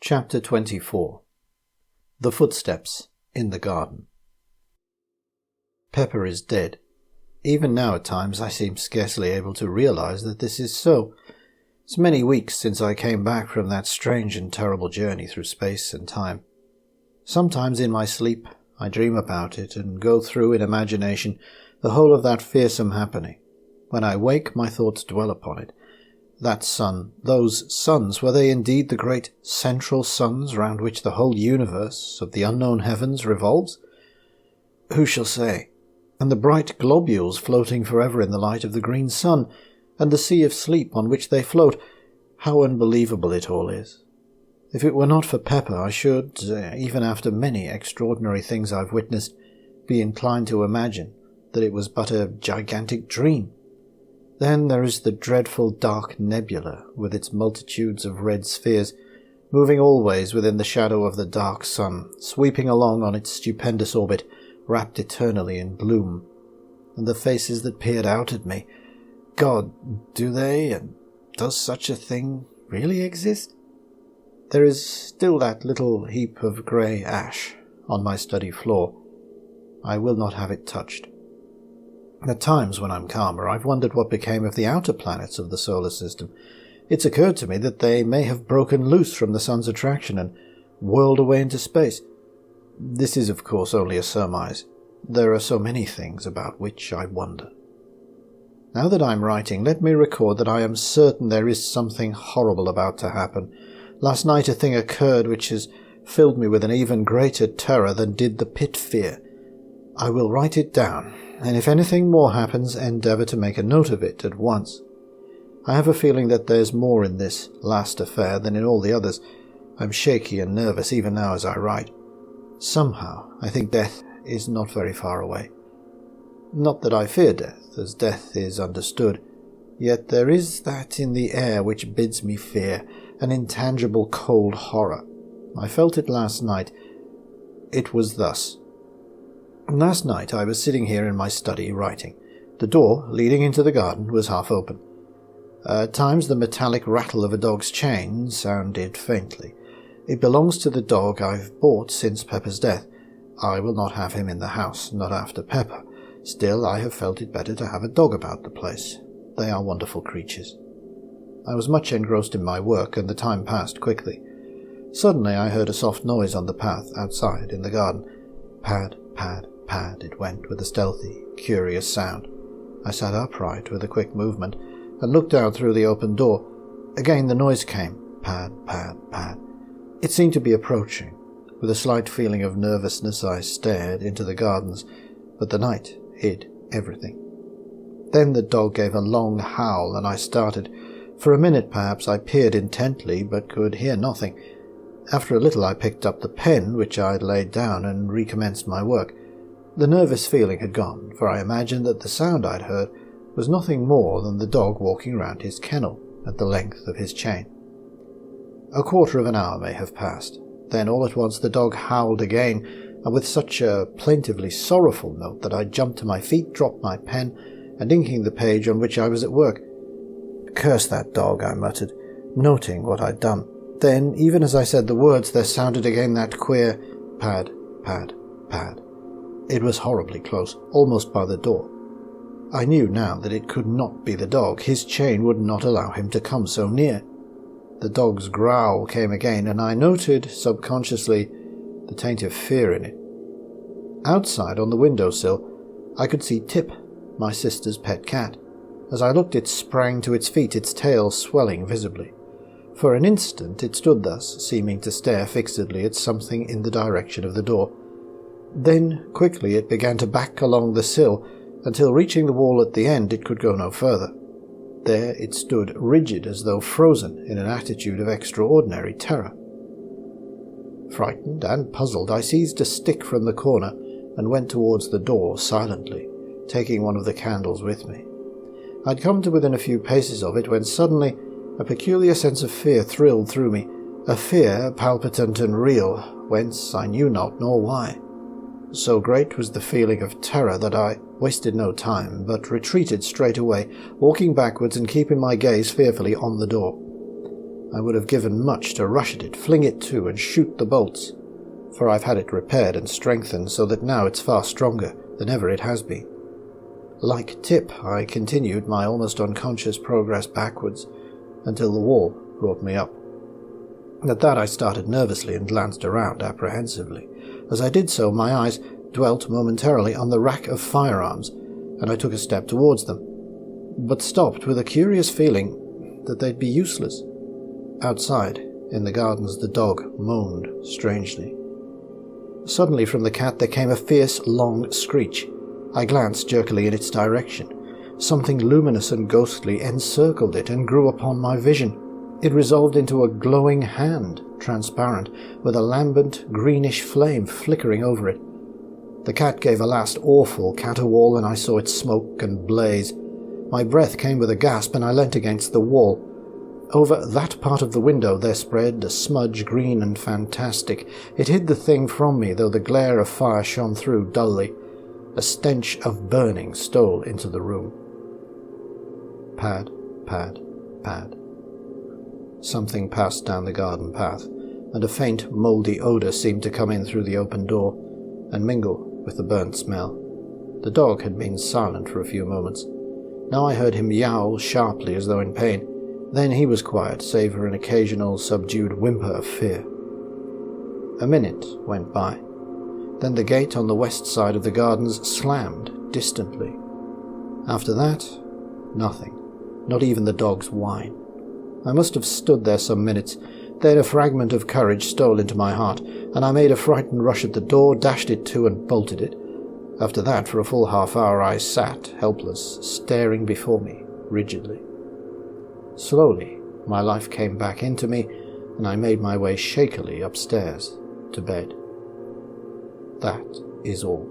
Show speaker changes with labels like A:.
A: Chapter 24. The Footsteps in the Garden. Pepper is dead. Even now at times I seem scarcely able to realize that this is so. It's many weeks since I came back from that strange and terrible journey through space and time. Sometimes in my sleep I dream about it and go through in imagination the whole of that fearsome happening. When I wake, my thoughts dwell upon it. That sun, those suns, were they indeed the great central suns round which the whole universe of the unknown heavens revolves? Who shall say? And the bright globules floating forever in the light of the green sun, and the sea of sleep on which they float, how unbelievable it all is. If it were not for Pepper, I should, even after many extraordinary things I've witnessed, be inclined to imagine that it was but a gigantic dream. Then there is the dreadful dark nebula, with its multitudes of red spheres, moving always within the shadow of the dark sun, sweeping along on its stupendous orbit, wrapped eternally in gloom. And the faces that peered out at me, God, do they, and does such a thing really exist? There is still that little heap of grey ash on my study floor. I will not have it touched. At times, when I'm calmer, I've wondered what became of the outer planets of the solar system. It's occurred to me that they may have broken loose from the sun's attraction and whirled away into space. This is, of course, only a surmise. There are so many things about which I wonder. Now that I'm writing, let me record that I am certain there is something horrible about to happen. Last night a thing occurred which has filled me with an even greater terror than did the pit fear. I will write it down, and if anything more happens, endeavour to make a note of it at once. I have a feeling that there's more in this last affair than in all the others. I'm shaky and nervous even now as I write. Somehow, I think death is not very far away. Not that I fear death, as death is understood, yet there is that in the air which bids me fear, an intangible cold horror. I felt it last night. It was thus. Last night I was sitting here in my study writing. The door, leading into the garden, was half open. At times the metallic rattle of a dog's chain sounded faintly. It belongs to the dog I've bought since Pepper's death. I will not have him in the house, not after Pepper. Still, I have felt it better to have a dog about the place. They are wonderful creatures. I was much engrossed in my work, and the time passed quickly. Suddenly I heard a soft noise on the path outside in the garden. Pad, pad, pad it went with a stealthy, curious sound. I sat upright with a quick movement and looked out through the open door. Again the noise came. Pad, pad, pad. It seemed to be approaching. With a slight feeling of nervousness I stared into the gardens, but the night hid everything. Then the dog gave a long howl and I started. For a minute perhaps I peered intently but could hear nothing. After a little I picked up the pen which I had laid down and recommenced my work. The nervous feeling had gone, for I imagined that the sound I'd heard was nothing more than the dog walking round his kennel at the length of his chain. A quarter of an hour may have passed. Then all at once the dog howled again, and with such a plaintively sorrowful note that I jumped to my feet, dropped my pen, and inking the page on which I was at work. Curse that dog, I muttered, noting what I'd done. Then, even as I said the words, there sounded again that queer pad, pad, pad. It was horribly close, almost by the door. I knew now that it could not be the dog. His chain would not allow him to come so near. The dog's growl came again, and I noted, subconsciously, the taint of fear in it. Outside, on the windowsill, I could see Tip, my sister's pet cat. As I looked, it sprang to its feet, its tail swelling visibly. For an instant it stood thus, seeming to stare fixedly at something in the direction of the door. Then, quickly, it began to back along the sill, until reaching the wall at the end it could go no further. There it stood, rigid as though frozen, in an attitude of extraordinary terror. Frightened and puzzled, I seized a stick from the corner and went towards the door silently, taking one of the candles with me. I'd come to within a few paces of it when suddenly a peculiar sense of fear thrilled through me, a fear palpitant and real, whence I knew not nor why. So great was the feeling of terror that I wasted no time, but retreated straight away, walking backwards and keeping my gaze fearfully on the door. I would have given much to rush at it, fling it to, and shoot the bolts, for I've had it repaired and strengthened so that now it's far stronger than ever it has been. Like Tip, I continued my almost unconscious progress backwards until the wall brought me up. At that I started nervously and glanced around apprehensively. As I did so, my eyes dwelt momentarily on the rack of firearms, and I took a step towards them, but stopped with a curious feeling that they'd be useless. Outside, in the gardens, the dog moaned strangely. Suddenly from the cat there came a fierce, long screech. I glanced jerkily in its direction. Something luminous and ghostly encircled it and grew upon my vision. It resolved into a glowing hand, transparent, with a lambent, greenish flame flickering over it. The cat gave a last awful caterwaul, and I saw it smoke and blaze. My breath came with a gasp, and I leant against the wall. Over that part of the window there spread a smudge green and fantastic. It hid the thing from me, though the glare of fire shone through dully. A stench of burning stole into the room. Pad, pad, pad. Something passed down the garden path, and a faint, mouldy odour seemed to come in through the open door and mingle with the burnt smell. The dog had been silent for a few moments. Now I heard him yowl sharply as though in pain. Then he was quiet, save for an occasional subdued whimper of fear. A minute went by. Then the gate on the west side of the gardens slammed distantly. After that, nothing, not even the dog's whine. I must have stood there some minutes. Then a fragment of courage stole into my heart, and I made a frightened rush at the door, dashed it to, and bolted it. After that, for a full half-hour, I sat, helpless, staring before me, rigidly. Slowly, my life came back into me, and I made my way shakily upstairs to bed. That is all.